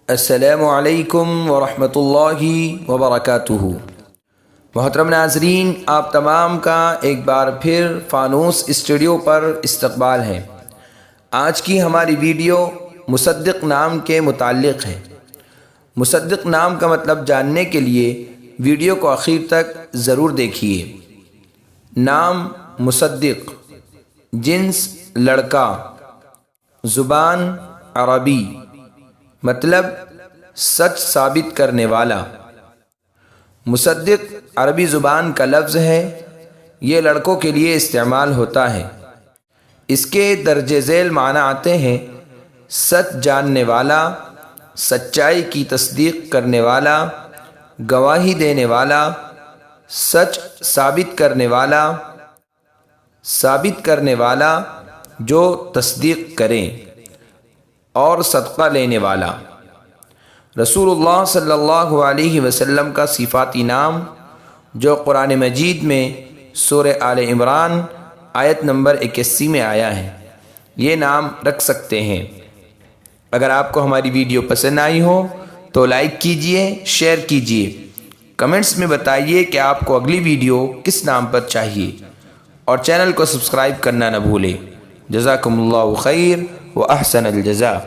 السلام علیکم ورحمۃ اللہ وبرکاتہ۔ محترم ناظرین، آپ تمام کا ایک بار پھر فانوس اسٹوڈیو پر استقبال ہے۔ آج کی ہماری ویڈیو مصدق نام کے متعلق ہے۔ مصدق نام کا مطلب جاننے کے لیے ویڈیو کو آخر تک ضرور دیکھیے۔ نام مصدق، جنس لڑکا، زبان عربی، مطلب سچ ثابت کرنے والا۔ مصدق عربی زبان کا لفظ ہے، یہ لڑکوں کے لیے استعمال ہوتا ہے۔ اس کے درج ذیل معنی آتے ہیں: سچ جاننے والا، سچائی کی تصدیق کرنے والا، گواہی دینے والا، سچ ثابت کرنے والا جو تصدیق کریں، اور صدقہ لینے والا۔ رسول اللہ صلی اللہ علیہ وسلم کا صفاتی نام جو قرآن مجید میں سورہ آل عمران آیت نمبر 81 میں آیا ہے، یہ نام رکھ سکتے ہیں۔ اگر آپ کو ہماری ویڈیو پسند آئی ہو تو لائک کیجئے، شیئر کیجئے، کمنٹس میں بتائیے کہ آپ کو اگلی ویڈیو کس نام پر چاہیے، اور چینل کو سبسکرائب کرنا نہ بھولیں۔ جزاکم اللہ خیر و احسن الجزاء۔